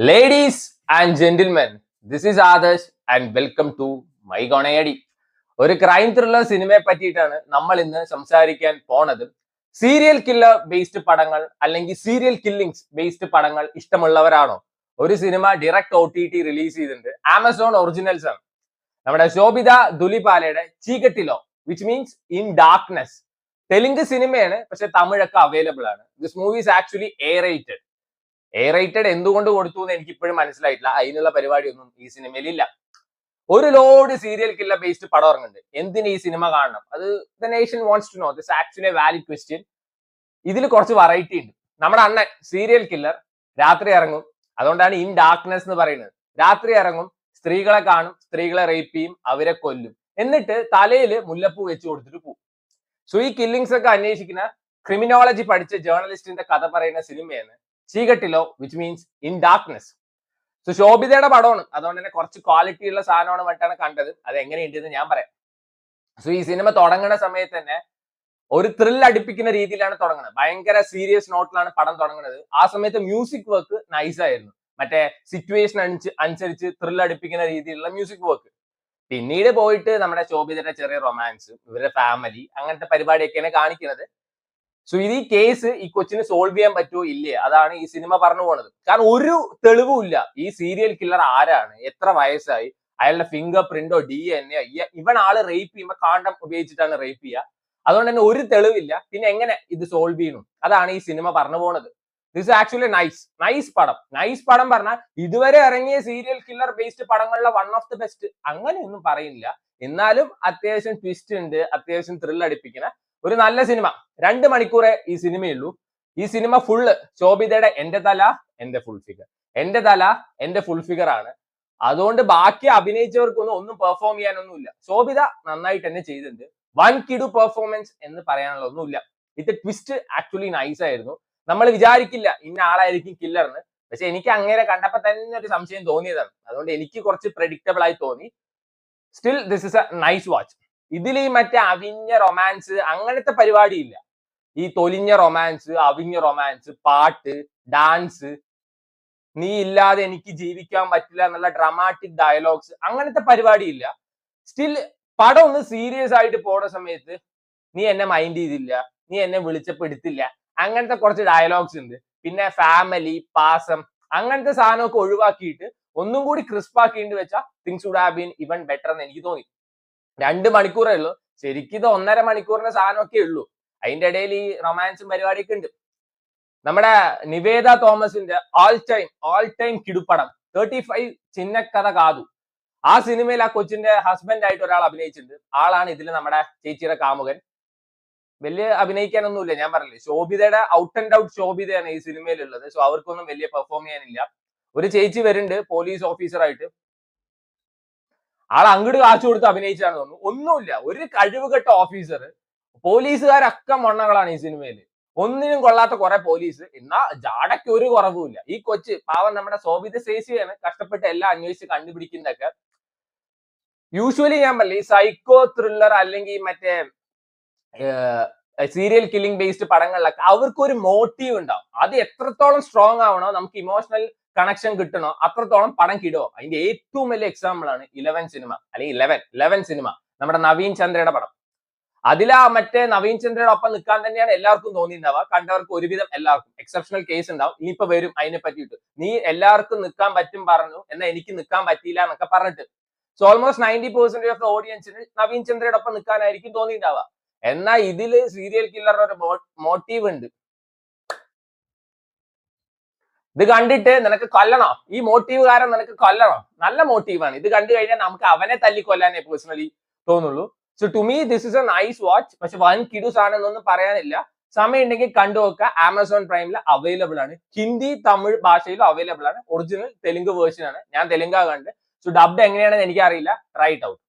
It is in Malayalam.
Ladies and gentlemen, this is Adarsh and welcome to My Gonayadi. ഒരു ക്രൈം ത്രില്ലർ സിനിമയെ പറ്റിയിട്ടാണ് നമ്മൾ ഇന്ന് സംസാരിക്കാൻ പോണത്. സീരിയൽ കില്ലർ ബേസ്ഡ് പടങ്ങൾ അല്ലെങ്കിൽ സീരിയൽ കില്ലിങ്സ് ബേസ്ഡ് പടങ്ങൾ ഇഷ്ടമുള്ളവരാണോ? ഒരു സിനിമ ഡയറക്റ്റ് OTT റിലീസ് ചെയ്തിട്ടുണ്ട്. ആമസോൺ ഒറിജിനൽസ് ആണ്. നമ്മുടെ ശോഭിത ദുലിപാലയുടെ Cheekatilo which means in darkness. Telugu സിനിമയാണ്, പക്ഷെ തമിഴൊക്കെ അവൈലബിൾ ആണ്. This movie is actually A-rated എന്തുകൊണ്ട് കൊടുത്തു എന്ന് എനിക്ക് ഇപ്പോഴും മനസ്സിലായിട്ടില്ല. അതിനുള്ള പരിപാടിയൊന്നും ഈ സിനിമയിൽ ഇല്ല. ഒരു ലോഡ് സീരിയൽ കില്ലർ ബേസ്ഡ് പടം ഇറങ്ങുന്നുണ്ട്. എന്തിന് ഈ സിനിമ കാണണം? അത് the nation wants to know. This actually a valid question. ഇതിൽ കുറച്ച് വെറൈറ്റി ഉണ്ട്. നമ്മുടെ അണ്ണൻ സീരിയൽ കില്ലർ രാത്രി ഇറങ്ങും. അതുകൊണ്ടാണ് ഇൻ ഡാർക്ക്നെസ് എന്ന് പറയുന്നത്. രാത്രി ഇറങ്ങും, സ്ത്രീകളെ കാണും, സ്ത്രീകളെ റേപ്പ് ചെയ്യും, അവരെ കൊല്ലും, എന്നിട്ട് തലയിൽ മുല്ലപ്പൂ വെച്ച് കൊടുത്തിട്ട് പോകും. സോ ഈ കില്ലിങ്സ് ഒക്കെ അന്വേഷിക്കുന്ന ക്രിമിനോളജി പഠിച്ച ജേർണലിസ്റ്റിന്റെ കഥ പറയുന്ന സിനിമയാണ് Cheekatilo which means in darkness. So ശോഭിതയുടെ പടമാണ്, അതുകൊണ്ട് തന്നെ കുറച്ച് ക്വാളിറ്റി ഉള്ള സാധനമാണ് മറ്റാണ് കണ്ടത്. അത് എങ്ങനെയുണ്ടെന്ന് ഞാൻ പറയാം. സോ ഈ സിനിമ തുടങ്ങുന്ന സമയത്ത് തന്നെ ഒരു ത്രിൽ അടിപ്പിക്കുന്ന രീതിയിലാണ് തുടങ്ങുന്നത്. ഭയങ്കര സീരിയസ് നോട്ടിലാണ് പടം തുടങ്ങുന്നത്. ആ സമയത്ത് മ്യൂസിക് വർക്ക് നൈസ് ആയിരുന്നു. മറ്റേ സിറ്റുവേഷൻ അനുസരിച്ച് ത്രിൽ അടിപ്പിക്കുന്ന രീതിയിലുള്ള മ്യൂസിക് വർക്ക്. പിന്നീട് പോയിട്ട് നമ്മുടെ ശോഭിതയുടെ ചെറിയ റൊമാൻസ്, ഇവരുടെ ഫാമിലി, അങ്ങനത്തെ പരിപാടിയൊക്കെയാണ് കാണിക്കുന്നത്. സോ ഇത് ഈ കേസ് ഈ കൊച്ചിന് സോൾവ് ചെയ്യാൻ പറ്റുമോ ഇല്ലേ, അതാണ് ഈ സിനിമ പറഞ്ഞു പോണത്. കാരണം ഒരു തെളിവും ഇല്ല ഈ സീരിയൽ കില്ലർ ആരാണ്, എത്ര വയസ്സായി, അയാളുടെ ഫിംഗർ പ്രിന്റോ DNA, ഇവൻ ആള് റേപ്പ് ചെയ്യുമ്പോൾ കാണ്ടം ഉപയോഗിച്ചിട്ടാണ് റേപ്പ് ചെയ്യുക. അതുകൊണ്ട് തന്നെ ഒരു തെളിവില്ല. പിന്നെ എങ്ങനെ ഇത് സോൾവ് ചെയ്യണം, അതാണ് ഈ സിനിമ പറഞ്ഞു പോണത്. ദിസ് ആക്ച്വലി നൈസ് പടം പറഞ്ഞാൽ ഇതുവരെ ഇറങ്ങിയ സീരിയൽ കില്ലർ ബേസ്ഡ് പടങ്ങളിലെ വൺ ഓഫ് ദി ബെസ്റ്റ് അങ്ങനെയൊന്നും പറയുന്നില്ല. എന്നാലും അത്യാവശ്യം ട്വിസ്റ്റ് ഉണ്ട്, അത്യാവശ്യം ത്രിൽ അടിപ്പിക്കുന്ന ഒരു നല്ല സിനിമ. 2 മണിക്കൂറേ ഈ സിനിമയുള്ളൂ. ഈ സിനിമ ഫുള്ള് ശോഭിതയുടെ എന്റെ തല എന്റെ ഫുൾ ഫിഗർ ആണ്. അതുകൊണ്ട് ബാക്കി അഭിനയിച്ചവർക്കൊന്നും ഒന്നും പെർഫോം ചെയ്യാനൊന്നുമില്ല. ശോഭിത നന്നായിട്ട് തന്നെ ചെയ്തിട്ടുണ്ട്. വൺ കിടു പെർഫോമൻസ് എന്ന് പറയാനുള്ള ഒന്നുമില്ല. ഇത് ട്വിസ്റ്റ് ആക്ച്വലി നൈസ് ആയിരുന്നു. നമ്മൾ വിചാരിക്കില്ല ഇന്ന ആളായിരിക്കും കില്ലറിന്, പക്ഷെ എനിക്ക് അങ്ങനെ കണ്ടപ്പോ തന്നെ ഒരു സംശയം തോന്നിയതാണ്. അതുകൊണ്ട് എനിക്ക് കുറച്ച് പ്രെഡിക്റ്റബിൾ ആയി തോന്നി. Still this is a nice watch. ഇതിൽ ഈ മറ്റേ അവിഞ്ഞ റൊമാൻസ് അങ്ങനത്തെ പരിപാടിയില്ല. ഈ തൊലിഞ്ഞ റൊമാൻസ്, അവിഞ്ഞ റൊമാൻസ്, പാട്ട്, ഡാൻസ്, നീ ഇല്ലാതെ എനിക്ക് ജീവിക്കാൻ പറ്റില്ല എന്നുള്ള ഡ്രാമാറ്റിക് ഡയലോഗ്സ്, അങ്ങനത്തെ പരിപാടിയില്ല. സ്റ്റിൽ പടം ഒന്ന് സീരിയസ് ആയിട്ട് പോണ സമയത്ത് നീ എന്നെ മൈൻഡ് ചെയ്തില്ല, നീ എന്നെ വിളിച്ചപ്പോ എടുത്തില്ല, അങ്ങനത്തെ കുറച്ച് ഡയലോഗ്സ് ഉണ്ട്. പിന്നെ ഫാമിലി, പാസം, അങ്ങനത്തെ സാധനമൊക്കെ ഒഴിവാക്കിയിട്ട് ഒന്നും കൂടി ക്രിസ്പ് ആക്കിയിട്ട് വെച്ചാൽ തിങ്സ് വുഡ് ഹാവ് ബീൻ ഇവൻ ബെറ്റർ എന്ന് എനിക്ക് തോന്നി. 2 മണിക്കൂറേ ഉള്ളൂ. ശരിക്കും ഇത് 1.5 മണിക്കൂറിന്റെ സാധനമൊക്കെ ഉള്ളൂ. അതിന്റെ ഇടയിൽ ഈ റൊമാൻസും പരിപാടിയൊക്കെ ഉണ്ട്. നമ്മുടെ നിവേദ തോമസിന്റെ ഓൾ ടൈം കിടുപ്പടം 35 ചിന്നക്കഥ കാതു. ആ സിനിമയിൽ ആ കൊച്ചിന്റെ ഹസ്ബൻഡ് ആയിട്ട് ഒരാൾ അഭിനയിച്ചിട്ടുണ്ട്. ആളാണ് ഇതിൽ നമ്മുടെ ചേച്ചിയുടെ കാമുകൻ. വലിയ അഭിനയിക്കാനൊന്നുമില്ല, ഞാൻ പറഞ്ഞില്ലേ. ശോഭിതയുടെ ഔട്ട് ആൻഡ് ഔട്ട് ശോഭിതയാണ് ഈ സിനിമയിൽ ഉള്ളത്. സോ അവർക്കൊന്നും വലിയ പെർഫോം ചെയ്യാനില്ല. ഒരു ചേച്ചി വരുന്നുണ്ട് പോലീസ് ഓഫീസറായിട്ട്. ആൾ അങ്ങോട്ട് കാശ് കൊടുത്ത് അഭിനയിച്ചാണ് തോന്നുന്നു. ഒന്നുമില്ല, ഒരു കഴിവുകെട്ട ഓഫീസർ. പോലീസുകാരൊക്കെ മൊണ്ണകളാണ് ഈ സിനിമയിൽ. ഒന്നിനും കൊള്ളാത്ത കുറെ പോലീസ്. എന്നാ ജാടയ്ക്ക് ഒരു കുറവുമില്ല. ഈ കൊച്ച് പാവം നമ്മുടെ ശോഭിത ശേഷിയാണ് കഷ്ടപ്പെട്ട് എല്ലാം അന്വേഷിച്ച് കണ്ടുപിടിക്കുന്നതൊക്കെ. യൂഷ്വലി ഞാൻ പറഞ്ഞില്ല, ഈ സൈക്കോ ത്രില്ലർ അല്ലെങ്കിൽ മറ്റേ സീരിയൽ കില്ലിംഗ് ബേസ്ഡ് പടങ്ങളിലൊക്കെ അവർക്കൊരു മോട്ടീവ് ഉണ്ടാവും. അത് എത്രത്തോളം സ്ട്രോങ് ആവണോ, നമുക്ക് ഇമോഷണൽ കണക്ഷൻ കിട്ടണോ, അത്രത്തോളം പടം കിടുമോ. അതിന്റെ ഏറ്റവും വലിയ എക്സാമ്പിൾ ആണ് 11 സിനിമ, അല്ലെങ്കിൽ 11 സിനിമ, നമ്മുടെ നവീൻ ചന്ദ്രയുടെ പടം. അതിലാ മറ്റേ നവീൻ ചന്ദ്രയുടെ ഒപ്പം നിൽക്കാൻ തന്നെയാണ് എല്ലാവർക്കും തോന്നിയിട്ടുണ്ടാവുക. കണ്ടവർക്ക് ഒരുവിധം എല്ലാവർക്കും. എക്സെപ്ഷണൽ കേസ് ഉണ്ടാവും, ഇനിയിപ്പോ വരും അതിനെ പറ്റിയിട്ട്. നീ എല്ലാവർക്കും നിൽക്കാൻ പറ്റും പറഞ്ഞു, എന്നാൽ എനിക്ക് നിൽക്കാൻ പറ്റിയില്ല എന്നൊക്കെ പറഞ്ഞിട്ട്. സോ ഓൾമോസ്റ്റ് 90% ഓഫ് ദ ഓഡിയൻസിന് നവീൻ ചന്ദ്രയുടെ ഒപ്പം നിൽക്കാനായിരിക്കും തോന്നിയിട്ടുണ്ടാവുക. എന്നാൽ ഇതില് സീരിയൽ കില്ലറുടെ ഒരു മോട്ടീവ് ഉണ്ട്. ഇത് കണ്ടിട്ട് നിനക്ക് കൊല്ലണോ, ഈ മോട്ടീവുകാരൻ നിനക്ക് കൊല്ലണോ, നല്ല മോട്ടീവാണ്. ഇത് കണ്ടു കഴിഞ്ഞാൽ നമുക്ക് അവനെ തല്ലിക്കൊല്ലാനേ പേഴ്സണലി തോന്നുള്ളൂ. So to me this is a nice watch. പക്ഷെ വൻ കിടു സാധനം എന്നൊന്നും പറയാനില്ല. സമയം ഉണ്ടെങ്കിൽ കണ്ടു നോക്കുക. ആമസോൺ പ്രൈമിൽ അവൈലബിൾ ആണ്. ഹിന്ദി, തമിഴ് ഭാഷയിലും അവൈലബിൾ ആണ്. ഒറിജിനൽ തെലുങ്ക് വേർഷൻ ആണ്. ഞാൻ തെലുങ്കാ കണ്ട്. സോ ഡബ്ഡ് എങ്ങനെയാണെന്ന് എനിക്കറിയില്ല. Try it out.